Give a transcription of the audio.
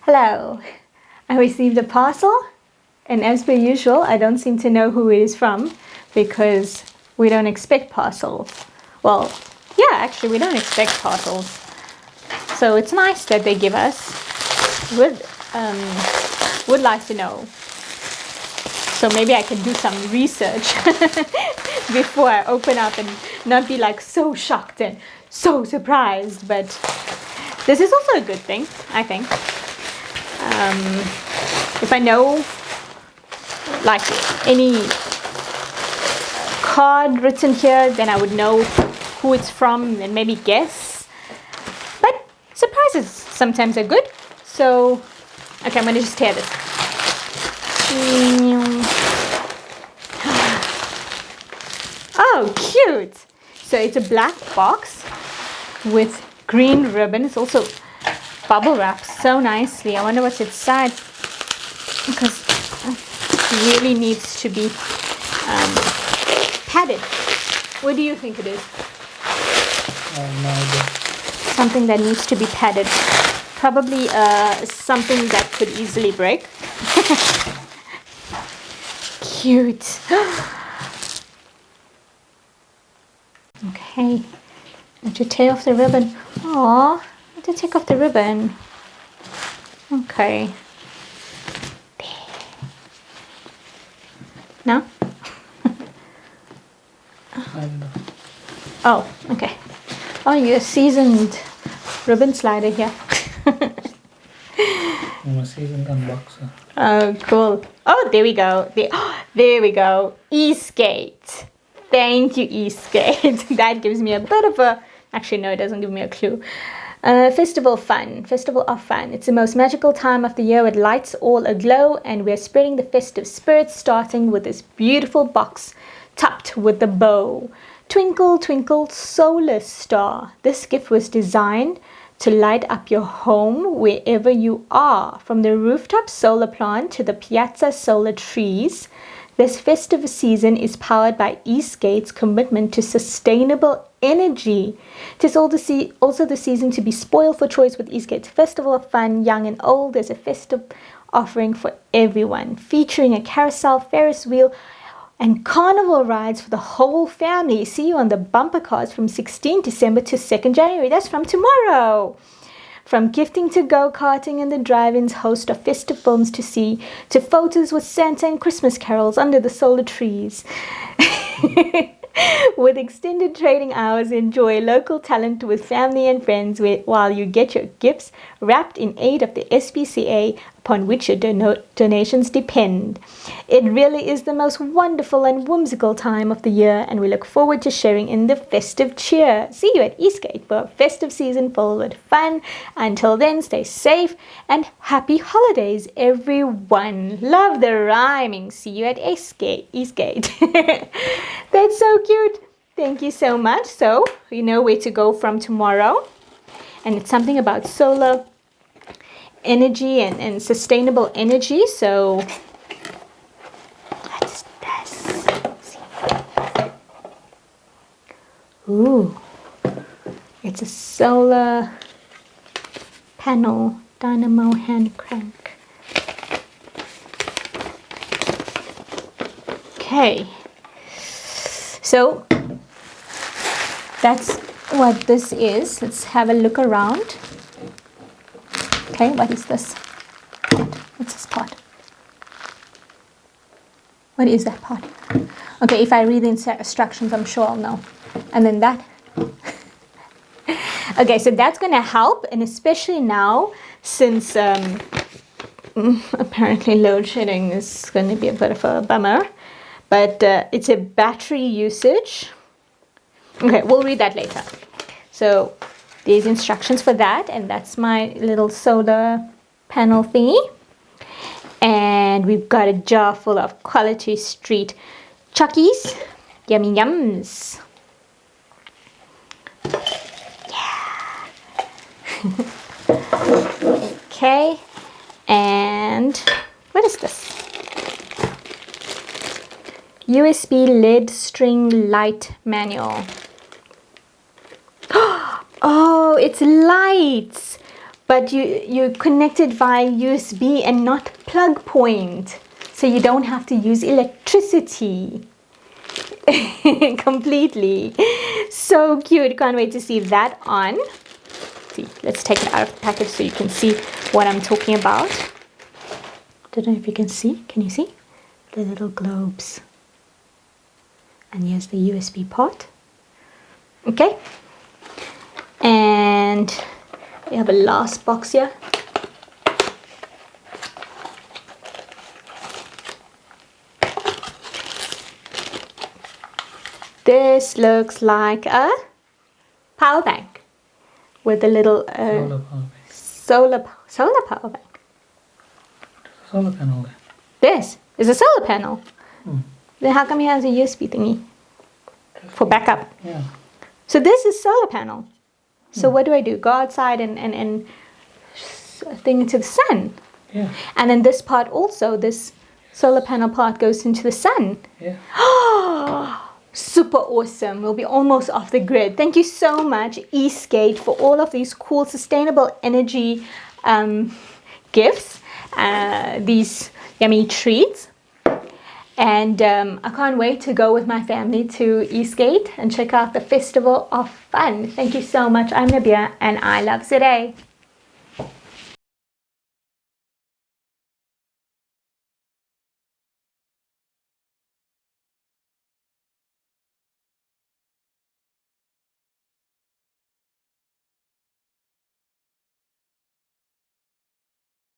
Hello, I received a parcel, and as per usual, I don't seem to know who it is from because we don't expect parcels. Well, yeah, actually, we don't expect parcels. So it's nice that they give us. Would like to know. So maybe I can do some research before I open up and not be like so shocked and so surprised. But this is also a good thing, I think. If I know like any card written here, then I would know who it's from and maybe guess. But surprises sometimes are good. So, okay, I'm going to just tear this. Oh, cute! So it's a black box with green ribbon. It's also bubble wrapped so nicely. I wonder what's inside because it really needs to be padded. What do you think it is? No idea. Something that needs to be padded. Probably something that could easily break. Cute. Okay. To tear off the ribbon. Aww. To take off the ribbon. Okay. No? Oh, okay. Oh, you're a seasoned ribbon slider here. I'm a seasoned unboxer. Oh, cool. Oh, there we go. There we go. Eastgate. Thank you, Eastgate. That gives me a bit of a... Actually, no, it doesn't give me a clue. Festival of Fun. It's the most magical time of the year with lights all aglow, and we're spreading the festive spirit, starting with this beautiful box topped with a bow. Twinkle, twinkle, solar star. This gift was designed to light up your home wherever you are, from the rooftop solar plant to the piazza solar trees. This festive season is powered by Eastgate's commitment to sustainable energy. It is also the season to be spoiled for choice with Eastgate's Festival of Fun, young and old. There's a festive offering for everyone, featuring a carousel, Ferris wheel, and carnival rides for the whole family. See you on the bumper cars from 16 December to 2nd January. That's from tomorrow. From gifting to go-karting and the drive-ins, host of festive films to see, to photos with Santa and Christmas carols under the solar trees. With extended trading hours, enjoy local talent with family and friends while you get your gifts wrapped in aid of the SPCA, upon which your donations depend. It really is the most wonderful and whimsical time of the year, and we look forward to sharing in the festive cheer. See you at Eastgate for a festive season filled with fun. Until then, stay safe and happy holidays, everyone. Love the rhyming. See you at Eastgate. That's so cute. Thank you so much. So, you know where to go from tomorrow. And it's something about solar energy and sustainable energy. So, what's this? Ooh, it's a solar panel dynamo hand crank. Okay. So that's what this is. Let's have a look around. Okay, what is this? What's this part? What is that part? Okay, if I read the instructions, I'm sure I'll know. And then that. Okay, so that's going to help, and especially now, since apparently load shedding is going to be a bit of a bummer. But it's a battery usage. Okay, we'll read that later. So there's instructions for that, and that's my little solar panel thingy. And we've got a jar full of Quality Street Chuckies. Yummy yums. Yeah. Okay, and what is this? USB LED string light manual. Oh, it's lights. but you connect it via USB and not plug point, so you don't have to use electricity completely. So cute. Can't wait to see that on. See, let's take it out of the package so you can see what I'm talking about. Don't know if you can see. Can you see the little globes? And here's the USB port. Okay, and we have a last box here. This looks like a power bank with a little solar power bank. Solar panel there. This is a solar panel. Then how come it has a USB thingy for backup? Yeah. So this is solar panel. So what do? Go outside and thing into the sun. Yeah. And then this part also, this solar panel part goes into the sun. Yeah. Super awesome. We'll be almost off the grid. Thank you so much, Eastgate, for all of these cool sustainable energy gifts, these yummy treats. And I can't wait to go with my family to Eastgate and check out the Festival of Fun. Thank you so much. I'm Nabihah and I love Ziyaad.